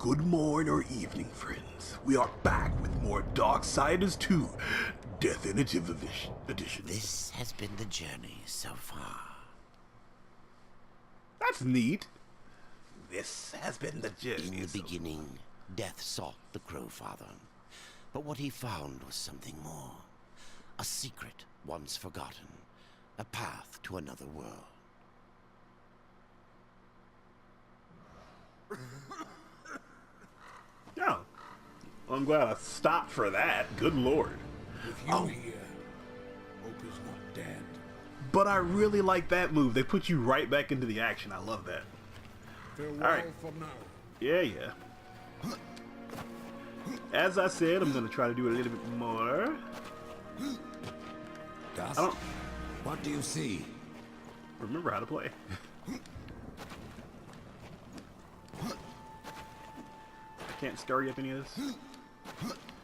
Good morning or evening, friends. We are back with more Darksiders 2 Definitive Edition. This has been the journey so far. That's neat. This has been the journey. In the beginning, Death sought the Crowfather. But what he found was something more. A secret once forgotten. A path to another world. Oh. Well, I'm glad I stopped for that. Good lord. With you here, hope is not dead. But I really like that move. They put you right back into the action. I love that. Farewell All right. for now. Yeah. As I said, I'm going to try to do a little bit more. Dust? I don't What do you see? remember how to play. I can't scurry up any of this.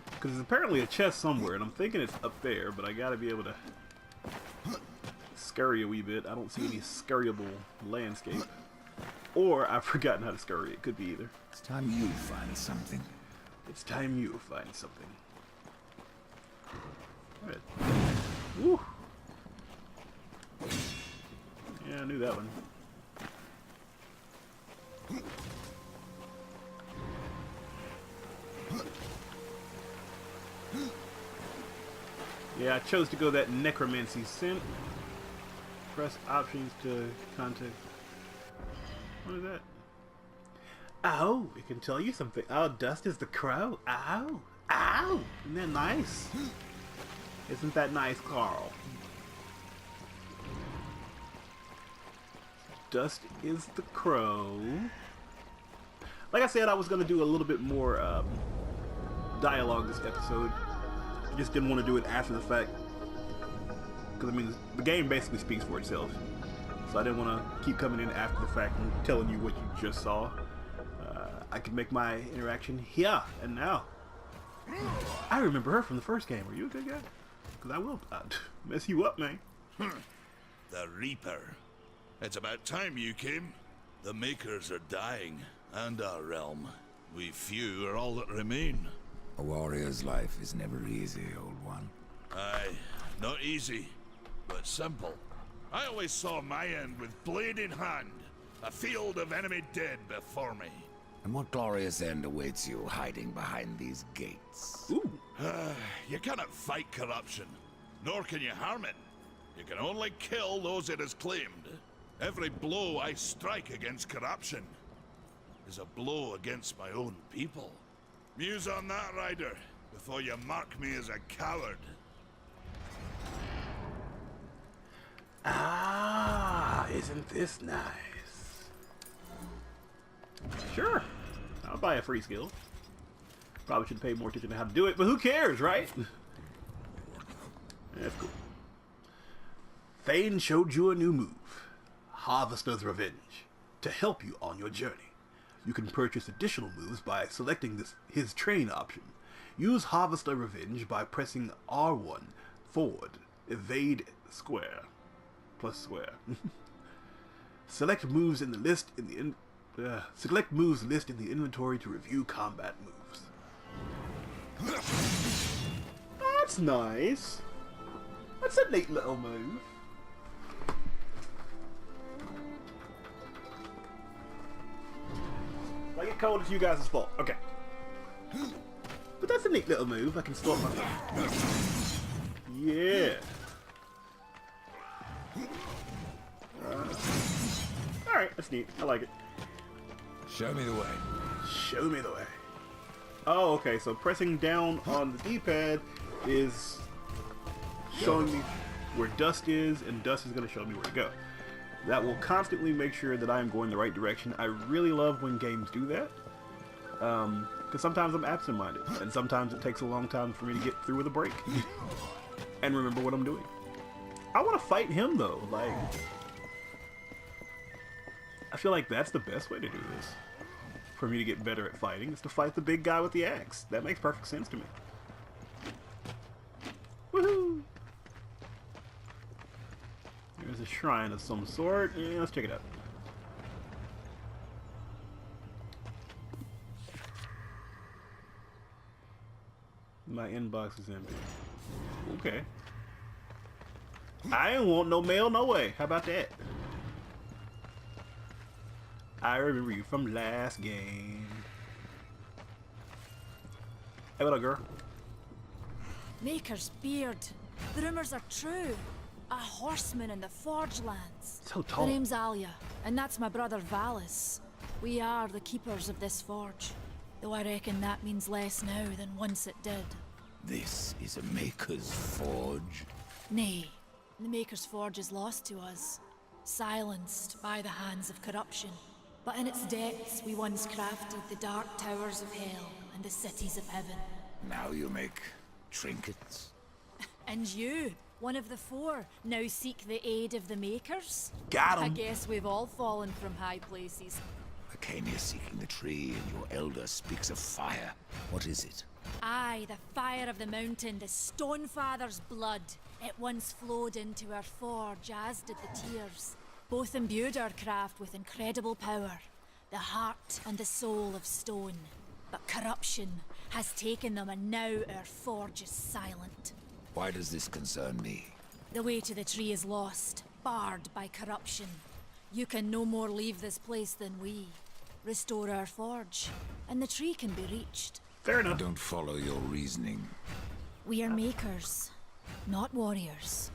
Because there's apparently a chest somewhere, and I'm thinking it's up there, but I gotta be able to scurry a wee bit. I don't see any scurryable landscape. Or I've forgotten how to scurry. It could be either. It's time you find something. It's time you find something. Alright. Woo! Yeah, I knew that one. Yeah, I chose to go that necromancy scent. Press options to contact. What is that? Oh, it can tell you something. Oh, Dust is the crow. Ow. Ow. Isn't that nice? Isn't that nice, Carl? Dust is the crow. Like I said, I was going to do a little bit more dialogue this episode. I just didn't want to do it after the fact. Because, I mean, the game basically speaks for itself. So I didn't want to keep coming in after the fact and telling you what you just saw. I could make my interaction here and now. I remember her from the first game. Are you a good guy? Because I will mess you up, man. The Reaper. It's about time you came. The Makers are dying, and our realm. We few are all that remain. A warrior's life is never easy, old one. Aye, not easy, but simple. I always saw my end with blade in hand, a field of enemy dead before me. And what glorious end awaits you hiding behind these gates? Ooh. You cannot fight corruption, nor can you harm it. You can only kill those it has claimed. Every blow I strike against corruption is a blow against my own people. Muse on that, Ryder, before you mark me as a coward. Ah, isn't this nice? Sure. I'll buy a free skill. Probably should pay more attention to how to do it, but who cares, right? That's cool. Thane showed you a new move, Harvester's Revenge, to help you on your journey. You can purchase additional moves by selecting his train option. Use Harvester Revenge by pressing R1, forward, evade, square, plus square. Select moves in the list select moves list in the inventory to review combat moves. That's nice. That's a neat little move. If I get cold, it's you guys' fault. Okay. But that's a neat little move. I can stop my... Yeah. Alright, that's neat. I like it. Show me the way. Show me the way. Oh, okay. So pressing down on the D-pad is showing me where Dust is, and Dust is going to show me where to go. That will constantly make sure that I am going the right direction. I really love when games do that. Because sometimes I'm absent-minded, and sometimes it takes a long time for me to get through with a break and remember what I'm doing. I want to fight him, though. Like, I feel like that's the best way to do this. For me to get better at fighting is to fight the big guy with the axe. That makes perfect sense to me. Woohoo! There's a shrine of some sort. Yeah, let's check it out. My inbox is empty. Okay. I ain't want no mail, no way. How about that? I remember you from last game. Hey, what up, girl? Maker's beard. The rumors are true. A horseman in the Forge lands. So tall. The name's Alia, and that's my brother Valis. We are the keepers of this forge. Though I reckon that means less now than once it did. This is a Maker's Forge. Nay, the Maker's Forge is lost to us. Silenced by the hands of corruption. But in its depths we once crafted the dark towers of hell and the cities of heaven. Now you make trinkets? And you, one of the four, now seek the aid of the Makers? Got I him. guess we've all fallen from high places. I came here seeking the tree, and your elder speaks of fire. What is it? Aye, the fire of the mountain, the Stonefather's blood. It once flowed into our forge, as did the tears. Both imbued our craft with incredible power, the heart and the soul of stone. But corruption has taken them, and now our forge is silent. Why does this concern me? The way to the tree is lost, barred by corruption. You can no more leave this place than we. Restore our forge, and the tree can be reached. Fair I enough. don't follow your reasoning. We are makers, not warriors.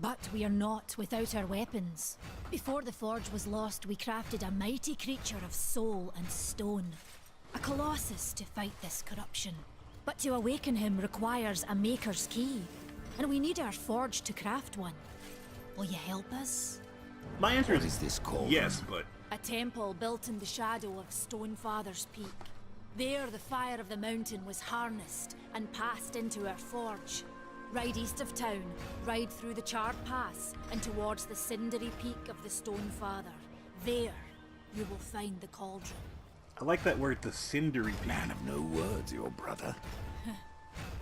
But we are not without our weapons. Before the forge was lost, we crafted a mighty creature of soul and stone. A colossus to fight this corruption. But to awaken him requires a maker's key. And we need our forge to craft one. Will you help us? My answer What is is this called? yes, but A temple built in the shadow of Stonefather's Peak. There the fire of the mountain was harnessed and passed into our forge. Ride east of town, ride through the charred pass and towards the cindery peak of the Stonefather. There you will find the Cauldron. I like that word, the cindery peak. Man of no words, your brother.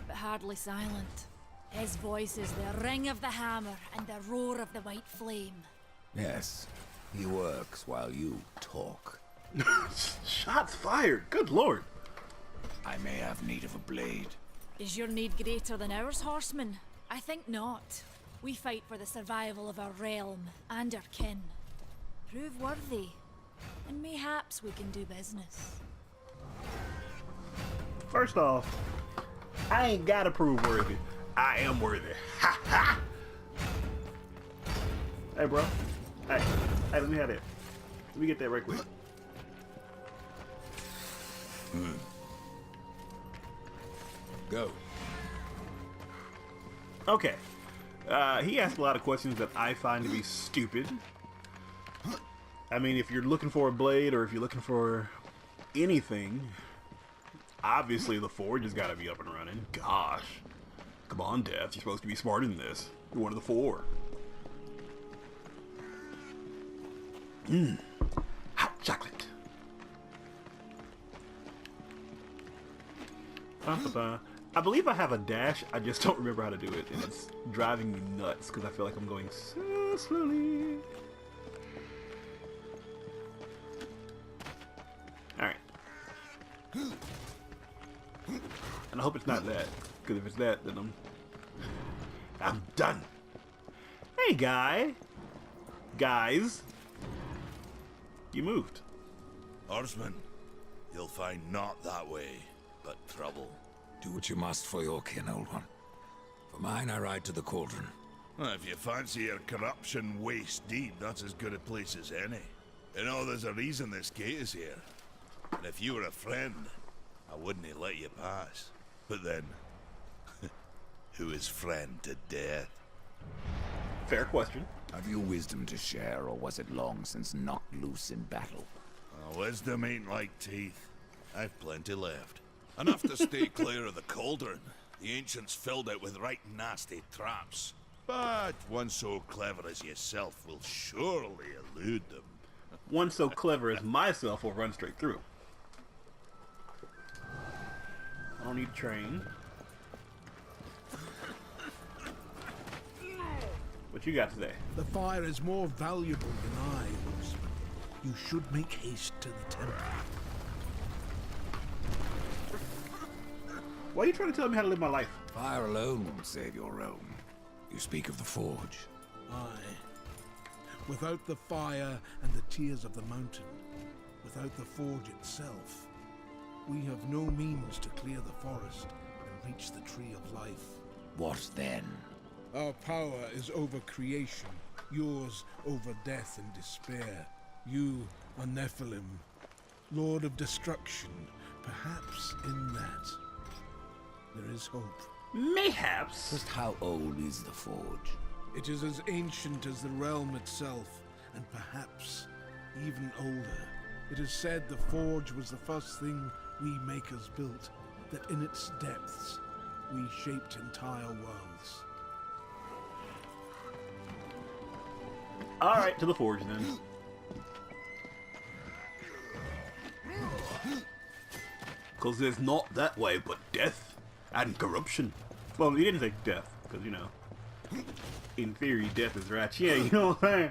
But hardly silent. His voice is the ring of the hammer and the roar of the white flame. Yes, he works while you talk. Shots fired. Good lord. I may have need of a blade. Is your need greater than ours, horseman? I think not. We fight for the survival of our realm and our kin. Prove worthy, and mayhaps we can do business. First off, I ain't gotta prove worthy. I am worthy. Ha ha! Hey, bro. Hey, let me have that. Let me get that right quick. Go. Okay. He asked a lot of questions that I find to be stupid. I mean, if you're looking for a blade or if you're looking for anything, obviously the forge has got to be up and running. Gosh. Come on, Death. You're supposed to be smarter than this. You're one of the four. Hot chocolate. I believe I have a dash. I just don't remember how to do it, and it's driving me nuts because I feel like I'm going so slowly. Alright. And I hope it's not that, because if it's that, then I'm done. Hey, guys. You moved. Horseman, you'll find not that way, but trouble. Do what you must for your kin, old one. For mine, I ride to the Cauldron. Well, if you fancy your corruption waist deep, that's as good a place as any. You know, there's a reason this gate is here. And if you were a friend, I wouldn't have let you pass. But then, who is friend to death? Fair question. Have you wisdom to share, or was it long since knocked loose in battle? Wisdom ain't like teeth. I've plenty left. Enough to stay clear of the Cauldron. The ancients filled it with right nasty traps. But one so clever as yourself will surely elude them. One so clever as myself will run straight through. I don't need to train. What you got today? The fire is more valuable than I, horseman. You should make haste to the temple. Why are you trying to tell me how to live my life? Fire alone won't save your realm. You speak of the forge. Aye. Without the fire and the tears of the mountain, without the forge itself, we have no means to clear the forest and reach the tree of life. What then? Our power is over creation, yours over death and despair. You are Nephilim, Lord of Destruction. Perhaps in that there is hope. Mayhaps. Just how old is the forge? It is as ancient as the realm itself, and perhaps even older. It is said the forge was the first thing we makers built, that in its depths we shaped entire worlds. Alright, to the forge then. Because there's not that way but death and corruption. Well, he didn't say death, because, you know, in theory, death is right. Yeah, you know what I'm saying?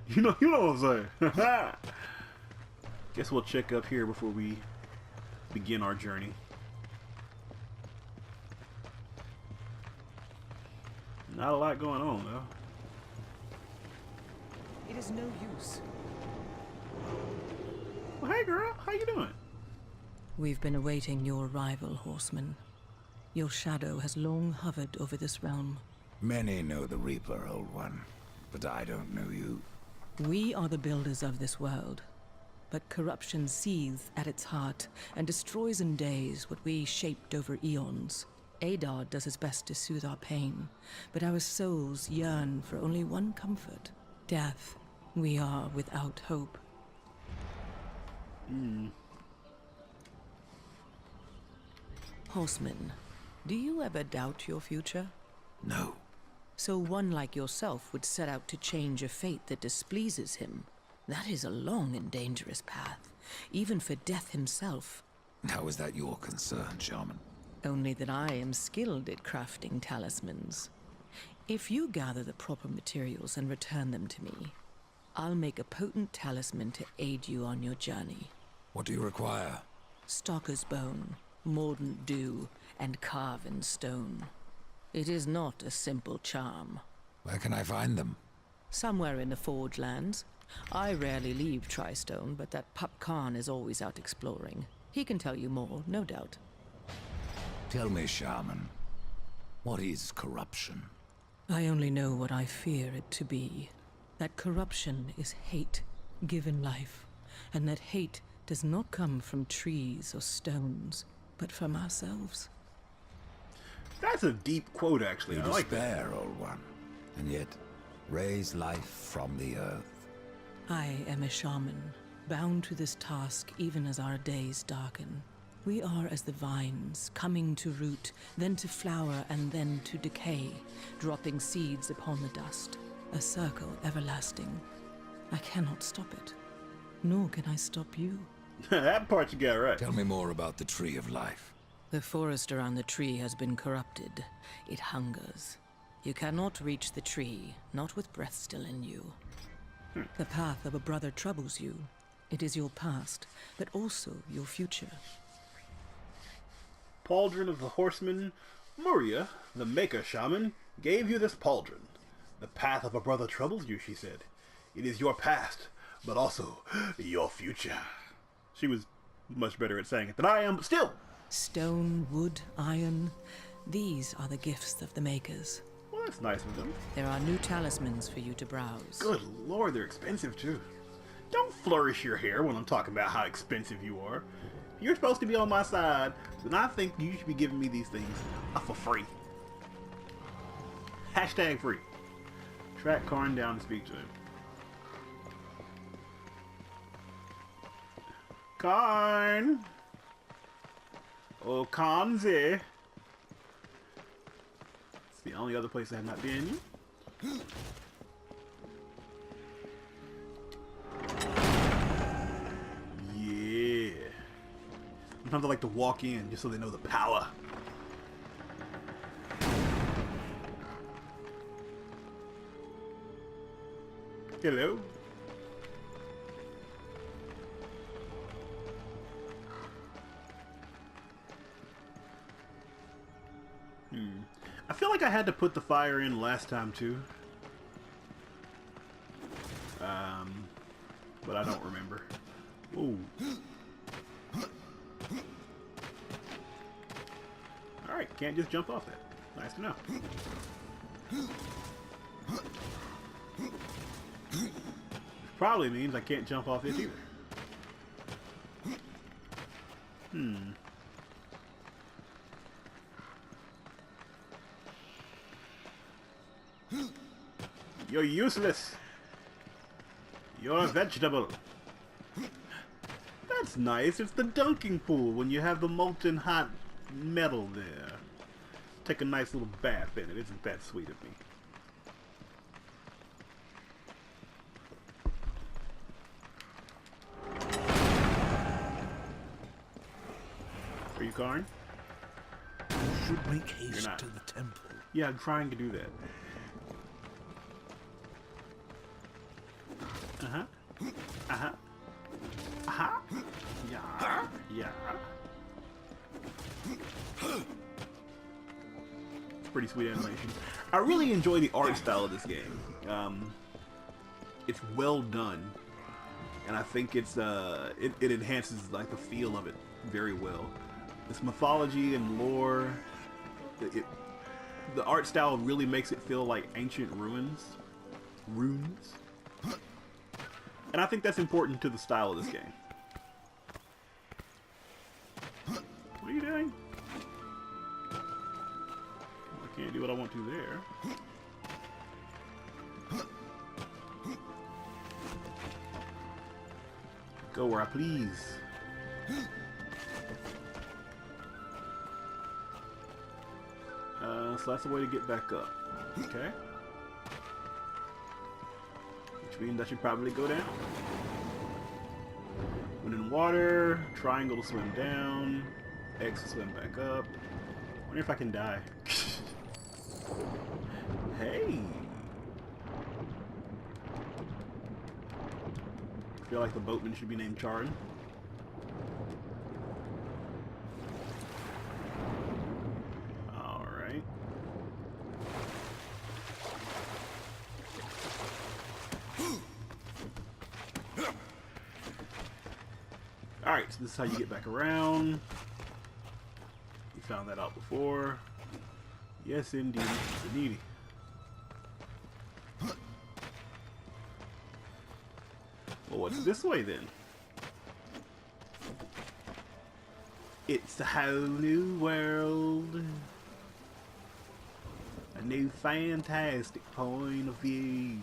You know what I'm saying? Guess we'll check up here before we begin our journey. Not a lot going on, though. It is no use. Well, hey, girl. How you doing? We've been awaiting your arrival, horseman. Your shadow has long hovered over this realm. Many know the Reaper, Old One, but I don't know you. We are the builders of this world, but corruption seethes at its heart and destroys in days what we shaped over eons. Adar does his best to soothe our pain, but our souls yearn for only one comfort: death. We are without hope. Horseman, do you ever doubt your future? No. So one like yourself would set out to change a fate that displeases him. That is a long and dangerous path, even for death himself. How is that your concern, Shaman? Only that I am skilled at crafting talismans. If you gather the proper materials and return them to me, I'll make a potent talisman to aid you on your journey. What do you require? Stalker's bone, mordant dew, and carven stone. It is not a simple charm. Where can I find them? Somewhere in the Forge lands. I rarely leave Tristone, but that pup Khan is always out exploring. He can tell you more, no doubt. Tell me, Shaman, what is corruption? I only know what I fear it to be. That corruption is hate, given life, and that hate does not come from trees or stones, but from ourselves. That's a deep quote, actually. You I like that. despair, Old One, and yet raise life from the earth. I am a shaman, bound to this task even as our days darken. We are as the vines, coming to root, then to flower, and then to decay, dropping seeds upon the dust. A circle everlasting. I cannot stop it, nor can I stop you. That part you got right. Tell me more about the Tree of Life. The forest around the tree has been corrupted. It hungers. You cannot reach the tree, not with breath still in you. The path of a brother troubles you. It is your past, but also your future. Pauldron of the Horseman, Muria, the Maker Shaman, gave you this pauldron. The path of a brother troubles you, she said. It is your past, but also your future. She was much better at saying it than I am, but still. Stone, wood, iron, these are the gifts of the makers. Well, that's nice of them. There are new talismans for you to browse. Good lord, they're expensive too. Don't flourish your hair when I'm talking about how expensive you are. If you're supposed to be on my side, then I think you should be giving me these things for free. Hashtag free. Track Karn down and speak to him. Karn! Oh, Kanze! It's the only other place I have not been. Yeah. Sometimes I like to walk in just so they know the power. Hello. I feel like I had to put the fire in last time too. But I don't remember. Ooh. Alright, can't just jump off that. Nice to know. Which probably means I can't jump off it either. You're useless. You're a vegetable. That's nice. It's the dunking pool when you have the molten hot metal there. Take a nice little bath in it. Isn't that sweet of me? Are you crying? You should make haste not. to the temple. Yeah, I'm trying to do that. Uh-huh. Uh-huh. Uh-huh. Yeah. Yeah. It's pretty sweet animation. I really enjoy the art style of this game. It's well done. And I think it's it enhances like the feel of it very well. This mythology and lore, the art style really makes it feel like ancient ruins. And I think that's important to the style of this game. What are you doing? Well, I can't do what I want to there. Go where I please. So that's the way to get back up. Okay. Which means I should probably go down. When in water, triangle to swim down, X to swim back up. Wonder if I can die. Hey! I feel like the boatman should be named Charin. Alright. Alright, so this is how you get back around. You found that out before. Yes, indeed. Indeed. Well, what's this way then? It's a whole new world. A new fantastic point of view.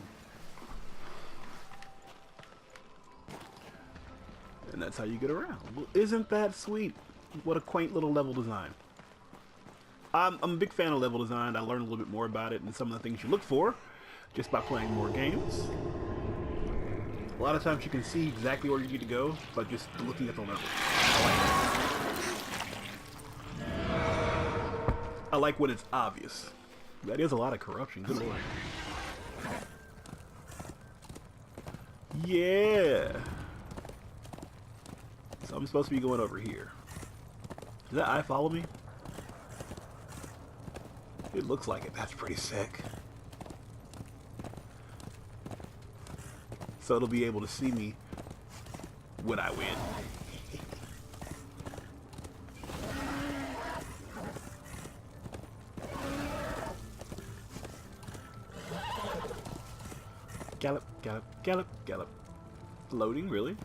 And that's how you get around. Well, isn't that sweet? What a quaint little level design. I'm a big fan of level design. I learned a little bit more about it and some of the things you look for just by playing more games. A lot of times you can see exactly where you need to go by just looking at the level. I like when it's obvious. That is a lot of corruption. Good lord. Yeah. So I'm supposed to be going over here. Does that eye follow me? It looks like it. That's pretty sick. So it'll be able to see me when I win. Gallop, gallop, gallop, gallop. Loading, really?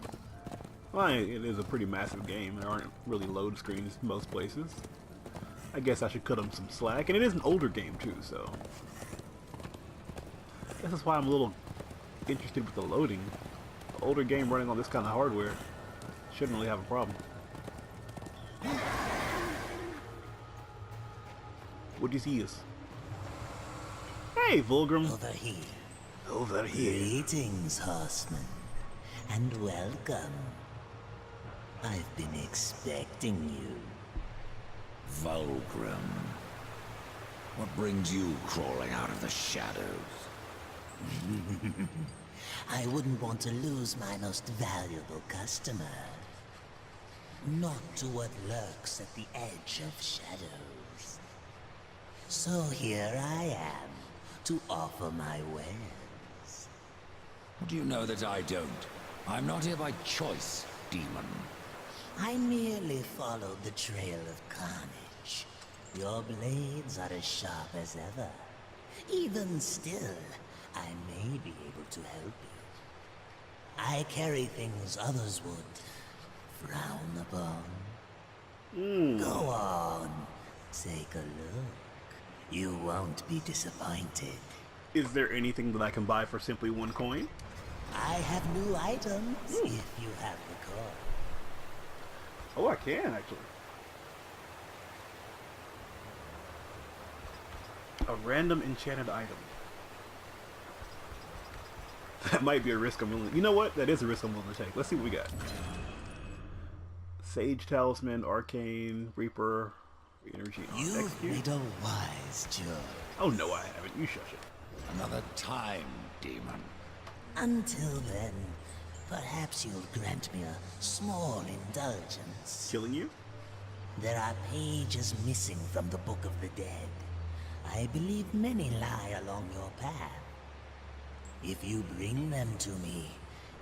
Well, it is a pretty massive game. There aren't really load screens most places. I guess I should cut them some slack. And it is an older game, too, so... I guess that's why I'm a little interested with the loading. The older game running on this kind of hardware shouldn't really have a problem. What do you see us? Hey, Vulgrim. Over here. Over here. Greetings, horseman. And welcome. I've been expecting you. Vulgrim. What brings you crawling out of the shadows? I wouldn't want to lose my most valuable customer. Not to what lurks at the edge of shadows. So here I am to offer my wares. Do you know that I don't? I'm not here by choice, demon. I merely followed the trail of carnage. Your blades are as sharp as ever. Even still, I may be able to help you. I carry things others would frown upon. Go on, take a look. You won't be disappointed. Is there anything that I can buy for simply 1 coin? I have new items if you have the coin. Oh, I can actually. A random enchanted item. That might be a risk I'm willing. You know what? That is a risk I'm willing to take. Let's see what we got. Sage Talisman, Arcane, Reaper, Energy. You've made a wise choice. Oh no, I haven't. You shush it. Another time, demon. Until then, perhaps you'll grant me a small indulgence. Killing you? There are pages missing from the Book of the Dead. I believe many lie along your path. If you bring them to me,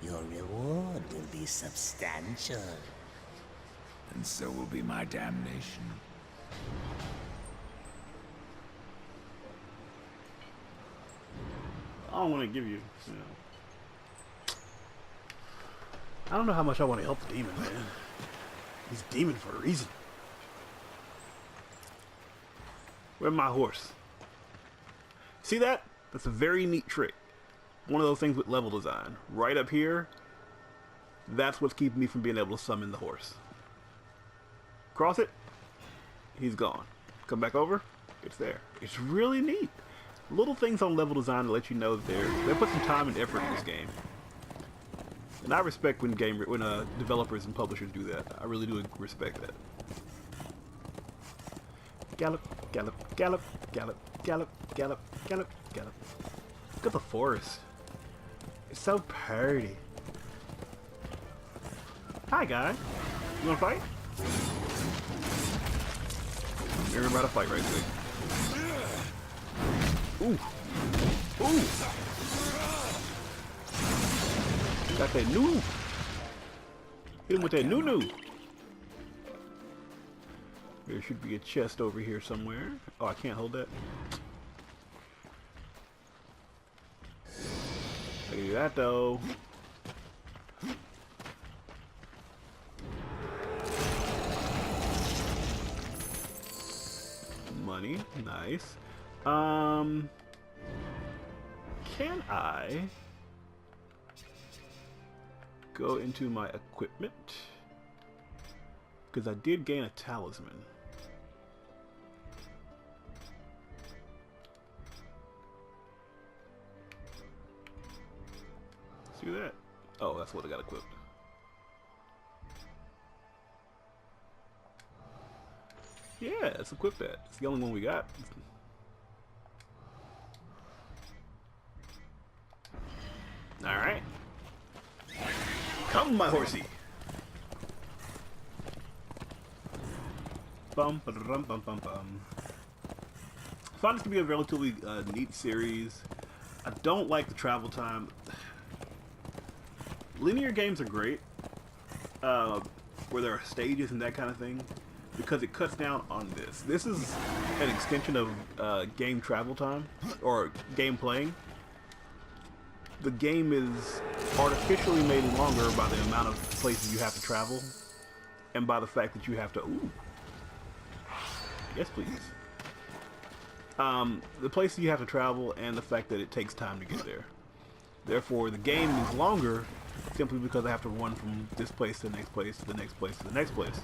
your reward will be substantial. And so will be my damnation. I don't want to give you, you know. I don't know how much I want to help the demon, man. He's a demon for a reason. Where's my horse? See that? That's a very neat trick. One of those things with level design. Right up here, that's what's keeping me from being able to summon the horse. Cross it, he's gone. Come back over, it's there. It's really neat. Little things on level design to let you know that they put some time and effort in this game. And I respect when developers and publishers do that. I really do respect that. Gallop, gallop, gallop, gallop, gallop, gallop, gallop, gallop. Look at the forest. It's so pretty. Hi, guy. You wanna fight? You're about to fight right quick. Ooh. Ooh. Got that noo. Hit him with that noo. There should be a chest over here somewhere. Oh, I can't hold that. I can do that though. Money, nice. Can I go into my equipment? Because I did gain a talisman. See that? Oh, that's what I got equipped. Yeah, let's equip that. It's the only one we got. Alright. Come, my horsey! Bum, ba-dum, bum, bum, bum. I find this to be a relatively neat series. I don't like the travel time. Linear games are great, where there are stages and that kind of thing, because it cuts down on this. This is an extension of game travel time, or game playing. The game is artificially made longer by the amount of places you have to travel, and by the fact that you have to... Ooh. Yes, please. The places you have to travel, and the fact that it takes time to get there. Therefore, the game is longer simply because I have to run from this place to the next place to the next place to the next place.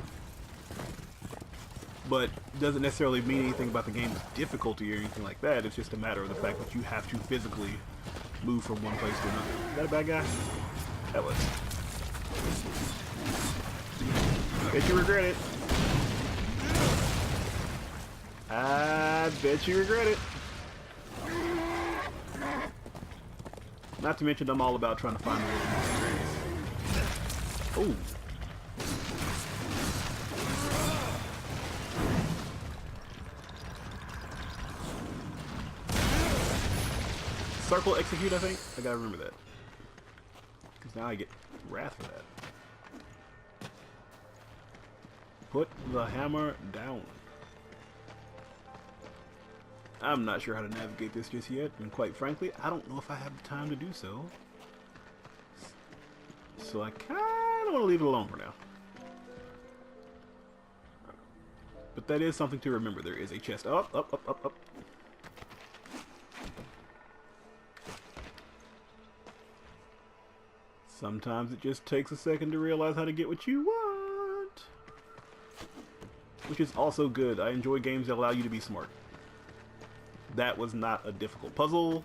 But doesn't necessarily mean anything about the game's difficulty or anything like that. It's just a matter of the fact that you have to physically move from one place to another. Is that a bad guy? That was. Bet you regret it. I bet you regret it. Not to mention, I'm all about trying to find the way. Oh. circle execute, I think? I gotta remember that. Because now I get wrath for that. Put the hammer down. I'm not sure how to navigate this just yet, and quite frankly, I don't know if I have the time to do so. So I kinda want to leave it alone for now. But that is something to remember. There is a chest. Up, up, up, up, up. Sometimes it just takes a second to realize how to get what you want. Which is also good. I enjoy games that allow you to be smart. That was not a difficult puzzle.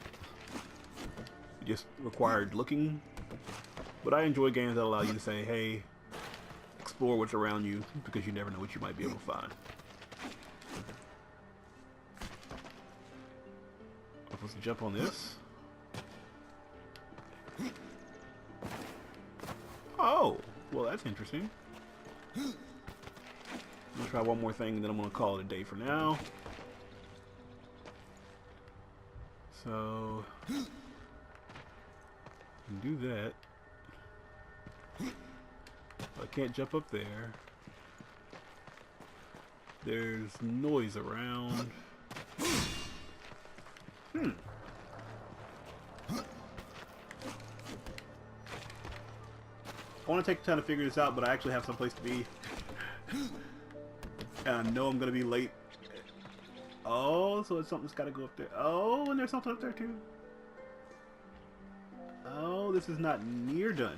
It just required looking. But I enjoy games that allow you to say, hey, explore what's around you, because you never know what you might be able to find. Let's jump on this. Oh, well, that's interesting. I'm gonna try one more thing, and then I'm gonna call it a day for now. So, I can do that. I can't jump up there. There's noise around. I want to take the time to figure this out, but I actually have someplace to be. And I know I'm going to be late. Oh, so it's something's got to go up there. Oh, and there's something up there too. Oh, this is not near done.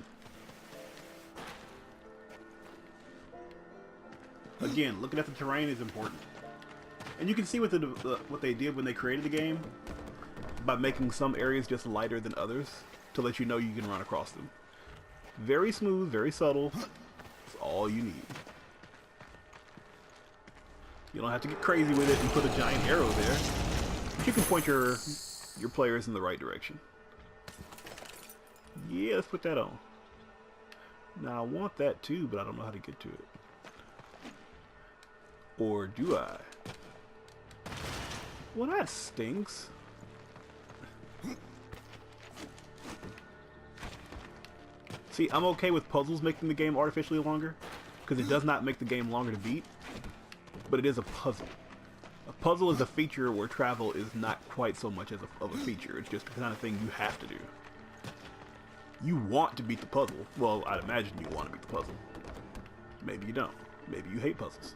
Again, looking at the terrain is important. And you can see what they did when they created the game by making some areas just lighter than others to let you know you can run across them. Very smooth, very subtle. That's all you need. You don't have to get crazy with it and put a giant arrow there. But you can point your players in the right direction. Yeah, let's put that on. Now I want that too, but I don't know how to get to it. Or do I? Well, that stinks. See, I'm okay with puzzles making the game artificially longer, because it does not make the game longer to beat, but it is a puzzle. A puzzle is a feature where travel is not quite so much of a feature. It's just the kind of thing you have to do. You want to beat the puzzle. Well, I'd imagine you want to beat the puzzle. Maybe you don't. Maybe you hate puzzles.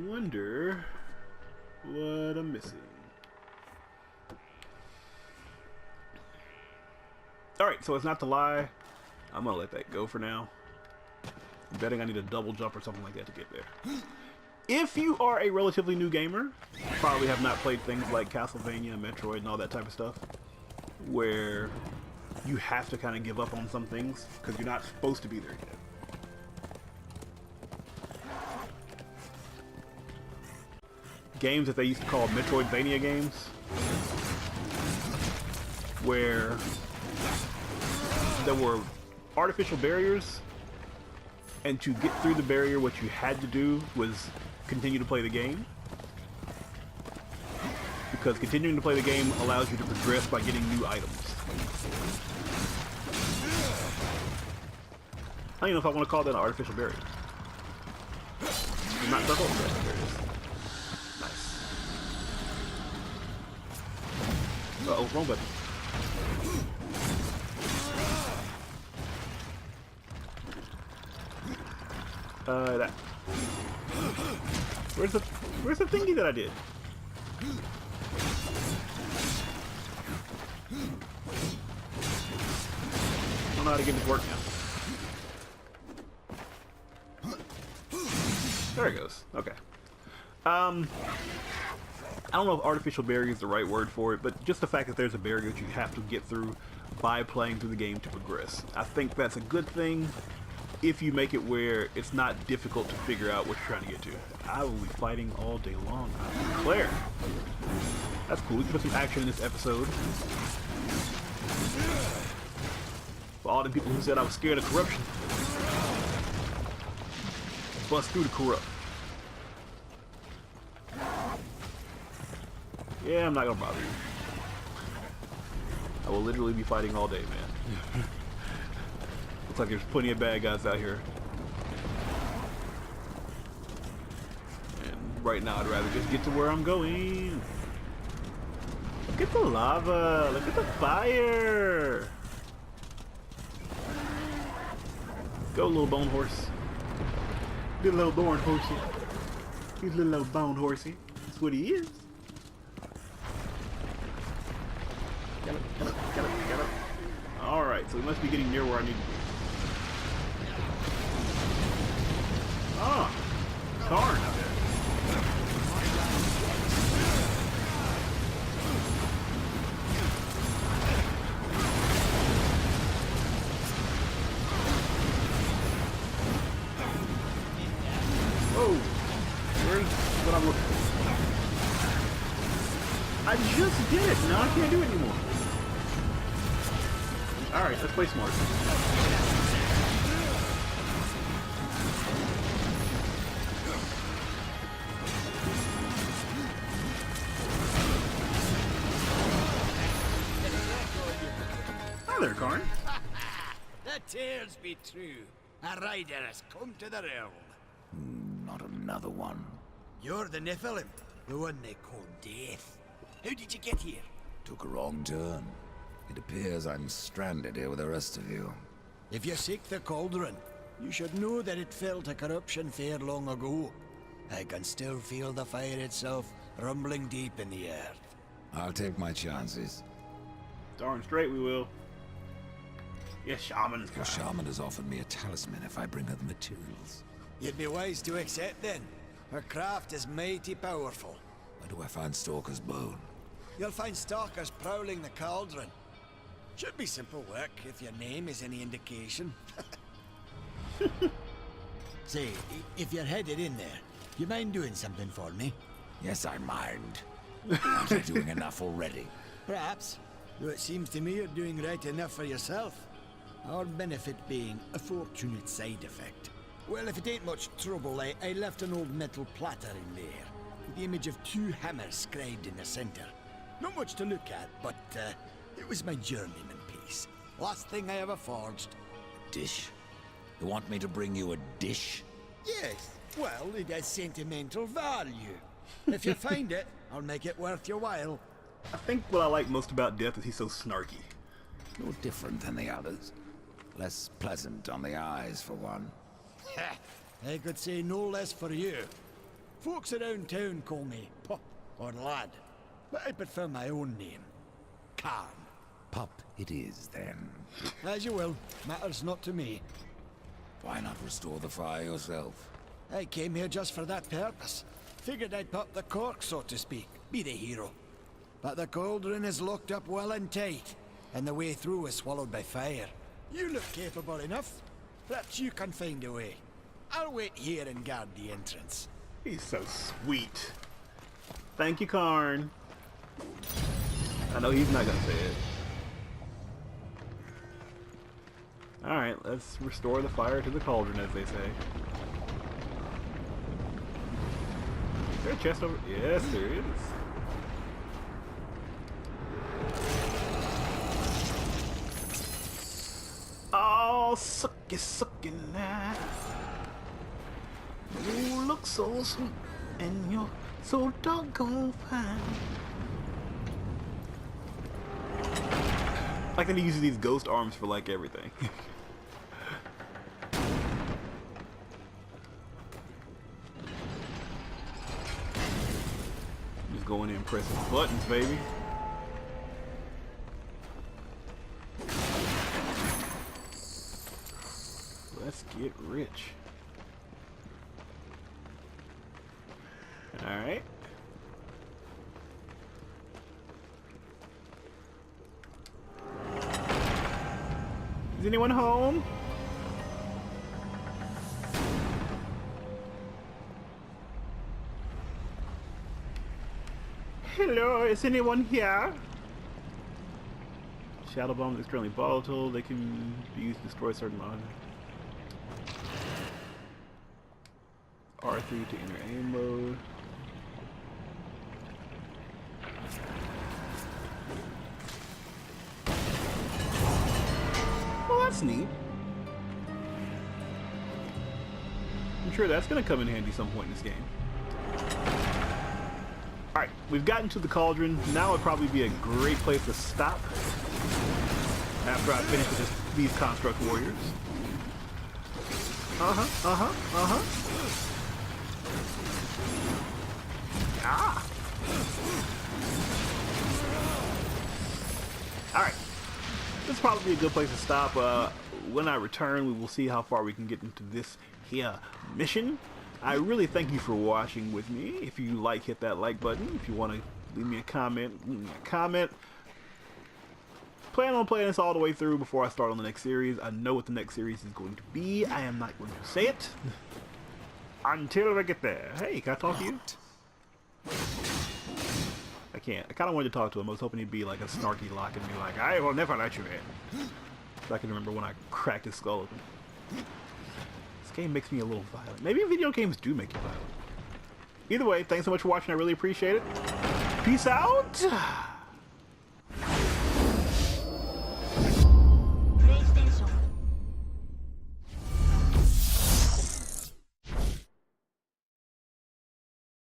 Wonder what I'm missing. Alright, so it's not to lie. I'm gonna let that go for now. I'm betting I need a double jump or something like that to get there. If you are a relatively new gamer, you probably have not played things like Castlevania, Metroid, and all that type of stuff, where you have to kind of give up on some things because you're not supposed to be there yet. Games that they used to call Metroidvania games, where there were artificial barriers, and to get through the barrier what you had to do was continue to play the game, because continuing to play the game allows you to progress by getting new items. I don't even know if I want to call that an artificial barrier. Not circle. There it is. Nice. Uh-oh, wrong button. That. Where's the thingy that I did? I don't know how to get this to work now. There it goes. Okay. I don't know if artificial barrier is the right word for it, but just the fact that there's a barrier that you have to get through by playing through the game to progress. I think that's a good thing if you make it where it's not difficult to figure out what you're trying to get to. I will be fighting all day long, I declare. That's cool. We can put some action in this episode. For all the people who said I was scared of corruption. Bust through the corrupt. Yeah, I'm not gonna bother you. I will literally be fighting all day, man. Looks like there's plenty of bad guys out here. And right now I'd rather just get to where I'm going. Look at the lava! Look at the fire! Go, little bone horse. Good little bone horsey. He's a little bone horsey. That's what he is. Get up. Alright, so we must be getting near where I need to be. Ah! Karn! Whoa! Where's what I'm looking for? I just did it! Now I can't do it anymore. Alright, let's play smart. Hi there, Karn. The tales be true. A rider has come to the realm. Not another one. You're the Nephilim, the one they call Death. How did you get here? Took a wrong turn. It appears I'm stranded here with the rest of you. If you seek the Cauldron, you should know that it fell to corruption fair long ago. I can still feel the fire itself rumbling deep in the earth. I'll take my chances. Darn straight we will. Yes, shaman. Your shaman has offered me a talisman if I bring her the materials. You'd be wise to accept then. Her craft is mighty powerful. Where do I find Stalker's bone? You'll find stalkers prowling the Cauldron. Should be simple work if your name is any indication. Say, if you're headed in there, you mind doing something for me? Yes, I mind. Aren't I doing enough already? Perhaps. Though it seems to me you're doing right enough for yourself. Our benefit being a fortunate side effect. Well, if it ain't much trouble, I left an old metal platter in there, with the image of 2 hammers scribed in the center. Not much to look at, but it was my journeyman piece. Last thing I ever forged. A dish? You want me to bring you a dish? Yes, well, it has sentimental value. If you find it, I'll make it worth your while. I think what I like most about Death is he's so snarky. No different than the others. Less pleasant on the eyes, for one. I could say no less for you. Folks around town call me Pup or Lad, but I prefer my own name. Karn. Pup it is, then. As you will. Matters not to me. Why not restore the fire yourself? I came here just for that purpose. Figured I'd pop the cork, so to speak. Be the hero. But the Cauldron is locked up well and tight, and the way through is swallowed by fire. You look capable enough. Perhaps you can find a way. I'll wait here and guard the entrance. He's so sweet. Thank you, Karn. I know he's not gonna say it. Alright, let's restore the fire to the Cauldron, as they say. Is there a chest over? Yes, there is. Oh, sucky now. You look so sweet, and you're so doggone fine. I like that he uses these ghost arms for like everything. Just going in and pressing buttons, baby. Let's get rich. Alright. Is anyone home? Hello, is anyone here? Shadow bombs are extremely volatile. They can be used to destroy certain objects. R3 to enter aim mode. Well, that's neat. I'm sure that's going to come in handy some point in this game. Alright, we've gotten to the Cauldron. Now would probably be a great place to stop after I finish with these Construct Warriors. Ah! Alright. This is probably a good place to stop. When I return, we will see how far we can get into this here mission. I really thank you for watching with me. If you like, hit that like button. If you want to leave me a comment, leave me a comment. Plan on playing this all the way through before I start on the next series. I know what the next series is going to be. I am not going to say it until I get there. Hey, can I talk to you? I can't. I kind of wanted to talk to him. I was hoping he'd be like a snarky lock and be like, I will never let you in. So I can remember when I cracked his skull open. This game makes me a little violent. Maybe video games do make you violent. Either way, thanks so much for watching. I really appreciate it. Peace out.